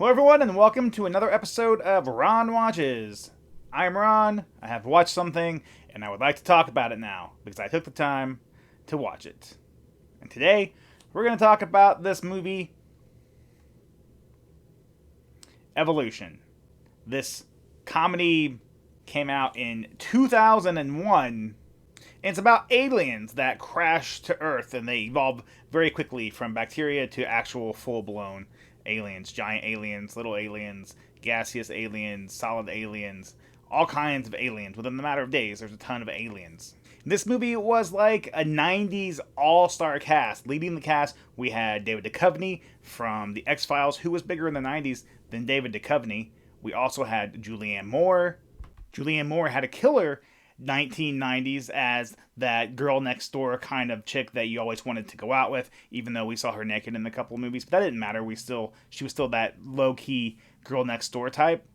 Hello everyone and welcome to another episode of Ron Watches. I'm Ron, I have watched something, and I would like to talk about it now, because I took the time to watch it. And today, we're going to talk about this movie, Evolution. This comedy came out in 2001, and it's about aliens that crash to Earth, and they evolve very quickly from bacteria to actual full-blown aliens, giant aliens, little aliens, gaseous aliens, solid aliens, all kinds of aliens. Within a matter of days, there's a ton of aliens. This movie was like a 90s all-star cast. Leading the cast, we had David Duchovny from The X-Files, who was bigger in the 90s than David Duchovny. We also had Julianne Moore. Julianne Moore had a killer 1990s as that girl next door kind of chick that you always wanted to go out with, even though we saw her naked in a couple of movies, but that didn't matter. She was still that low-key girl next door type.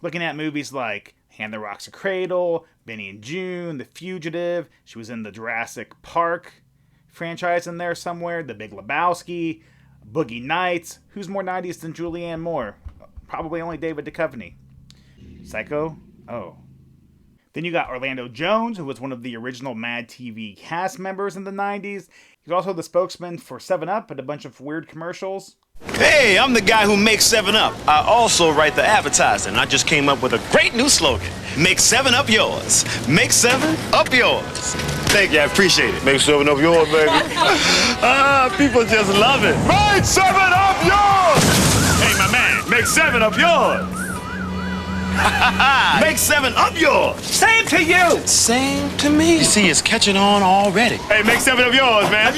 Looking at movies like Hand That Rocks a Cradle, Benny and June, The Fugitive. She was in the Jurassic Park franchise in there somewhere, The Big Lebowski, Boogie Nights. Who's more 90s than Julianne Moore? Probably only David Duchovny. Psycho? Oh. Then you got Orlando Jones, who was one of the original Mad TV cast members in the 90s. He's also the spokesman for 7-Up and a bunch of weird commercials. Hey, I'm the guy who makes 7-Up. I also write the advertising. I just came up with a great new slogan. Make 7-Up yours. Make 7-Up yours. Thank you, I appreciate it. Make 7-Up yours, baby. People just love it. Make 7-Up yours! Hey, my man, make 7-Up yours. Make 7-Up yours. Same to you. Same to me. You see, it's catching on already. Hey, make 7-Up yours, man.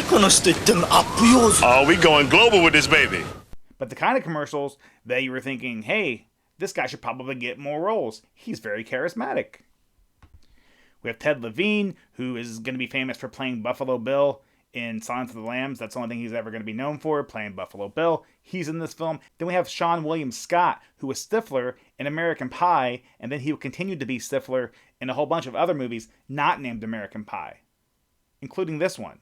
Oh, we going global with this baby. But the kind of commercials that you were thinking, hey, this guy should probably get more roles. He's very charismatic. We have Ted Levine, who is going to be famous for playing Buffalo Bill in Silence of the Lambs. That's the only thing he's ever going to be known for, playing Buffalo Bill. He's in this film. Then we have Seann William Scott, who was Stifler in American Pie, and then he would continue to be Stifler in a whole bunch of other movies not named American Pie, including this one.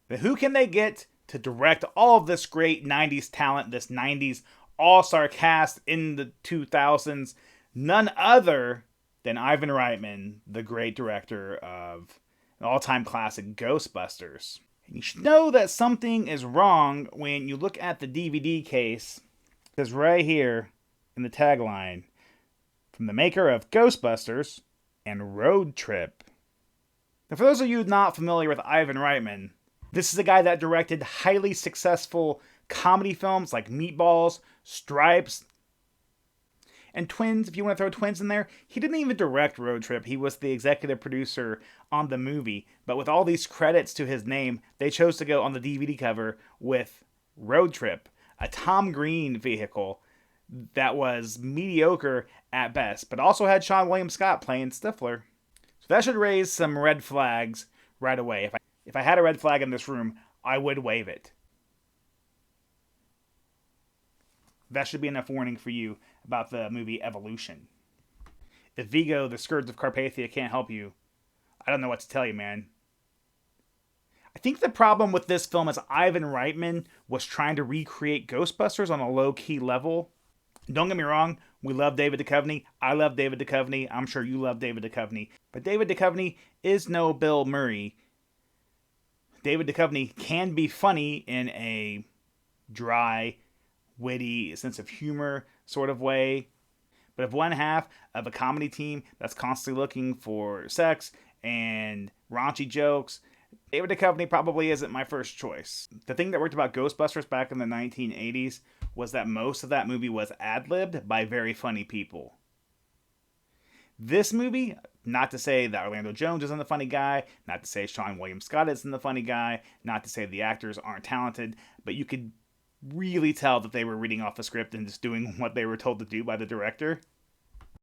Then who can they get to direct all of this great 90s talent, this 90s all-star cast in the 2000s? None other than Ivan Reitman, the great director of an all-time classic, Ghostbusters. You should know that something is wrong when you look at the DVD case. It says right here in the tagline, from the maker of Ghostbusters and Road Trip. Now, for those of you not familiar with Ivan Reitman, this is a guy that directed highly successful comedy films like Meatballs, Stripes, and Twins, if you want to throw Twins in there. He didn't even direct Road Trip. He was the executive producer on the movie. But with all these credits to his name, they chose to go on the DVD cover with Road Trip, a Tom Green vehicle that was mediocre at best, but also had Seann William Scott playing Stifler. So that should raise some red flags right away. If I had a red flag in this room, I would wave it. That should be enough warning for you about the movie Evolution. If Vigo, the Scourge of Carpathia, can't help you, I don't know what to tell you, man. I think the problem with this film is Ivan Reitman was trying to recreate Ghostbusters on a low-key level. Don't get me wrong, we love David Duchovny. I love David Duchovny. I'm sure you love David Duchovny. But David Duchovny is no Bill Murray. David Duchovny can be funny in a dry, witty, sense of humor sort of way. But if one half of a comedy team that's constantly looking for sex and raunchy jokes, David Duchovny probably isn't my first choice. The thing that worked about Ghostbusters back in the 1980s was that most of that movie was ad-libbed by very funny people. This movie, not to say that Orlando Jones isn't the funny guy, not to say Seann William Scott isn't the funny guy, not to say the actors aren't talented, but you could really tell that they were reading off the script and just doing what they were told to do by the director.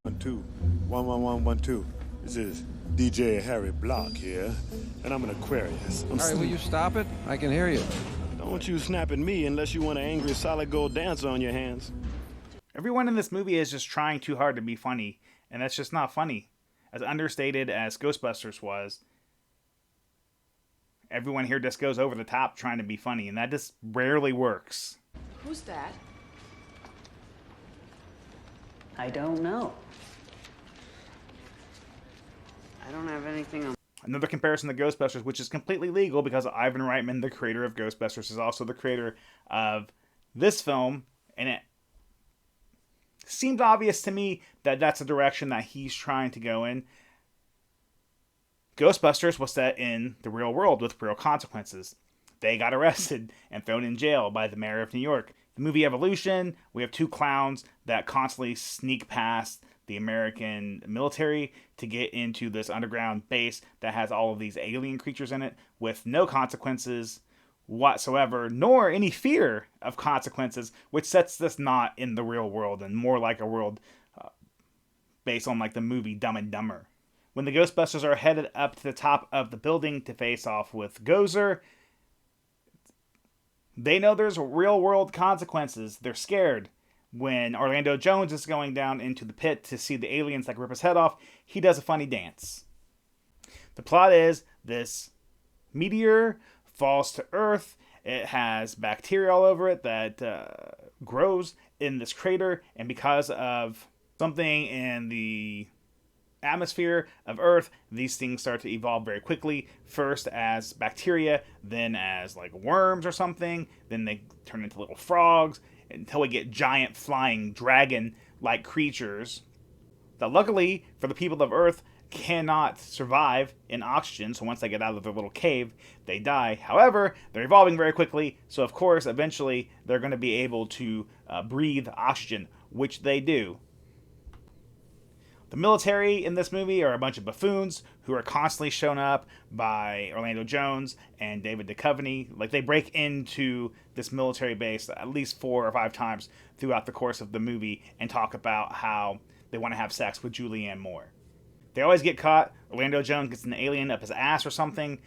1 2 1 1 1 1 2. This is DJ Harry Block here, and I'm an Aquarius. All right, will you stop it? I can hear you. Don't you snap at me unless you want an angry solid gold dancer on your hands. Everyone in this movie is just trying too hard to be funny, and that's just not funny. As understated as Ghostbusters was, everyone here just goes over the top trying to be funny, and that just rarely works. Who's that? I don't know. I don't have anything on. Another comparison to Ghostbusters, which is completely legal because Ivan Reitman, the creator of Ghostbusters, is also the creator of this film, and it seemed obvious to me that that's a direction that he's trying to go in. Ghostbusters was set in the real world with real consequences. They got arrested and thrown in jail by the mayor of New York. The movie Evolution, we have two clowns that constantly sneak past the American military to get into this underground base that has all of these alien creatures in it with no consequences whatsoever, nor any fear of consequences, which sets this not in the real world and more like a world based on like the movie Dumb and Dumber. When the Ghostbusters are headed up to the top of the building to face off with Gozer, they know there's real world consequences. They're scared. When Orlando Jones is going down into the pit to see the aliens that rip his head off, he does a funny dance. The plot is this meteor falls to Earth. It has bacteria all over it that grows in this crater, and because of something in the atmosphere of Earth, these things start to evolve very quickly. First as bacteria, then as like worms or something, then they turn into little frogs, until we get giant flying dragon-like creatures that luckily for the people of Earth cannot survive in oxygen, so once they get out of their little cave, they die. However, they're evolving very quickly, so of course, eventually, they're going to be able to breathe oxygen, which they do. The military in this movie are a bunch of buffoons who are constantly shown up by Orlando Jones and David Duchovny. Like, they break into this military base at least 4 or 5 times throughout the course of the movie and talk about how they want to have sex with Julianne Moore. They always get caught. Orlando Jones gets an alien up his ass or something.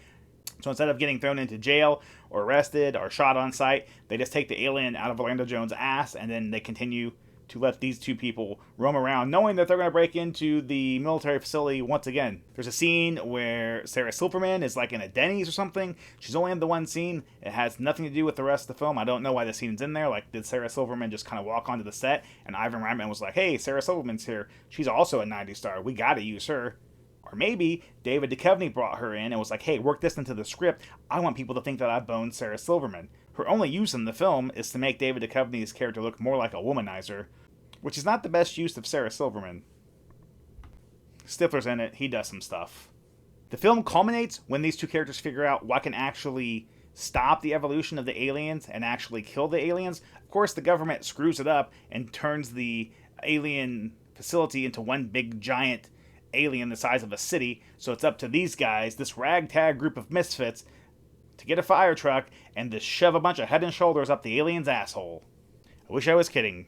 So instead of getting thrown into jail or arrested or shot on sight, they just take the alien out of Orlando Jones' ass and then they continue to let these two people roam around, knowing that they're going to break into the military facility once again. There's a scene where Sarah Silverman is like in a Denny's or something. She's only in the one scene. It has nothing to do with the rest of the film. I don't know why the scene's in there. Like, did Sarah Silverman just kind of walk onto the set and Ivan Reitman was like, hey, Sarah Silverman's here. She's also a 90s star. We got to use her. Or maybe David Duchovny brought her in and was like, hey, work this into the script. I want people to think that I boned Sarah Silverman. Her only use in the film is to make David Duchovny's character look more like a womanizer, which is not the best use of Sarah Silverman. Stifler's in it. He does some stuff. The film culminates when these two characters figure out what can actually stop the evolution of the aliens and actually kill the aliens. Of course, the government screws it up and turns the alien facility into one big giant alien the size of a city. So it's up to these guys, this ragtag group of misfits, to get a fire truck and to shove a bunch of head and shoulders up the alien's asshole. I wish I was kidding.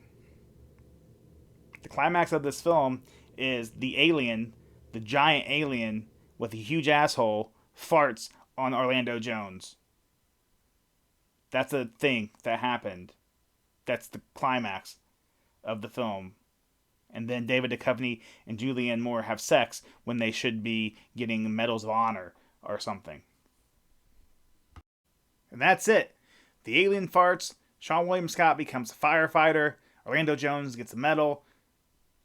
The climax of this film is the alien, the giant alien with a huge asshole, farts on Orlando Jones. That's a thing that happened. That's the climax of the film. And then David Duchovny and Julianne Moore have sex when they should be getting medals of honor or something. And that's it. The alien farts, Sean William Scott becomes a firefighter, Orlando Jones gets a medal,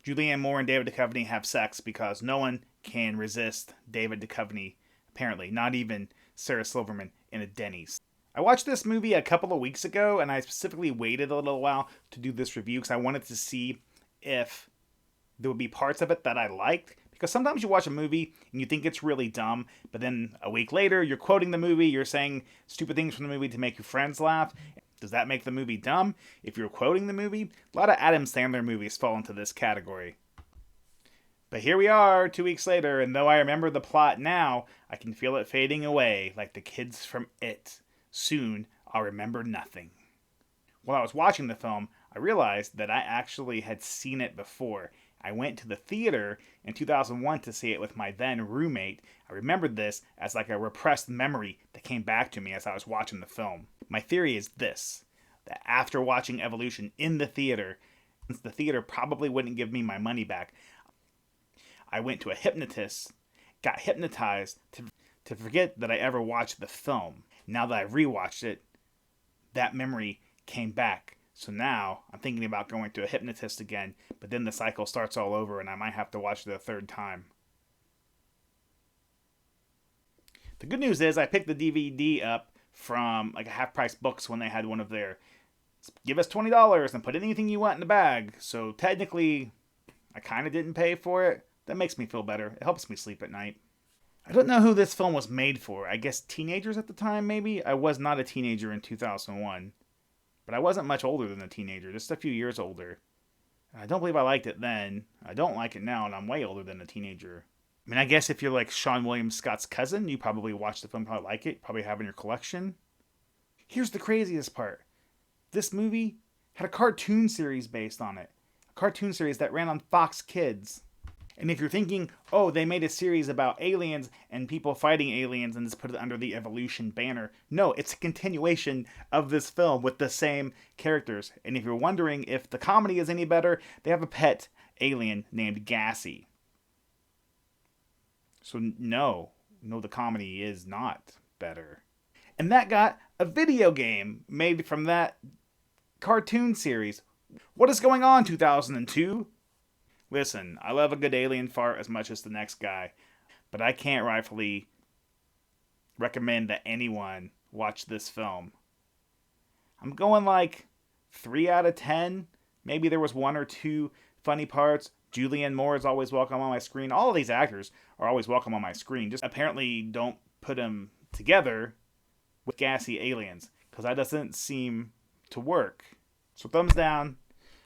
Julianne Moore and David Duchovny have sex because no one can resist David Duchovny, apparently, not even Sarah Silverman in a Denny's. I watched this movie a couple of weeks ago, and I specifically waited a little while to do this review because I wanted to see if there would be parts of it that I liked. Because sometimes you watch a movie and you think it's really dumb, but then a week later you're quoting the movie, you're saying stupid things from the movie to make your friends laugh. Does that make the movie dumb? If you're quoting the movie, a lot of Adam Sandler movies fall into this category. But here we are, 2 weeks later, and though I remember the plot now, I can feel it fading away like the kids from It. Soon, I'll remember nothing. While I was watching the film, I realized that I actually had seen it before. I went to the theater in 2001 to see it with my then roommate. I remembered this as like a repressed memory that came back to me as I was watching the film. My theory is this, that after watching Evolution in the theater, since the theater probably wouldn't give me my money back, I went to a hypnotist, got hypnotized to forget that I ever watched the film. Now that I've rewatched it, that memory came back So now I'm thinking about going to a hypnotist again, but then the cycle starts all over and I might have to watch it a third time. The good news is I picked the DVD up from like a Half Price Books when they had one of their give us $20 and put anything you want in the bag. So technically, I kind of didn't pay for it. That makes me feel better. It helps me sleep at night. I don't know who this film was made for. I guess teenagers at the time, maybe? I was not a teenager in 2001. But I wasn't much older than a teenager, just a few years older. I don't believe I liked it then. I don't like it now, and I'm way older than a teenager. I mean, I guess if you're like Sean William Scott's cousin, you probably watched the film, probably like it, probably have it in your collection. Here's the craziest part. This movie had a cartoon series based on it. A cartoon series that ran on Fox Kids. And if you're thinking, oh, they made a series about aliens and people fighting aliens and just put it under the evolution banner. No, it's a continuation of this film with the same characters. And if you're wondering if the comedy is any better, they have a pet alien named Gassy. So no, the comedy is not better. And that got a video game made from that cartoon series. What is going on, 2002? Listen, I love a good alien fart as much as the next guy, but I can't rightfully recommend that anyone watch this film. I'm going like 3 out of 10. Maybe there was 1 or 2 funny parts. Julianne Moore is always welcome on my screen. All of these actors are always welcome on my screen. Just apparently don't put them together with gassy aliens, because that doesn't seem to work. So thumbs down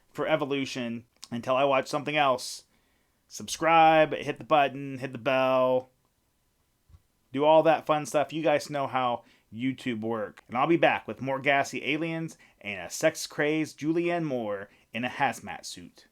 for Evolution. Until I watch something else, subscribe, hit the button, hit the bell, do all that fun stuff. You guys know how YouTube works. And I'll be back with more gassy aliens and a sex-crazed Julianne Moore in a hazmat suit.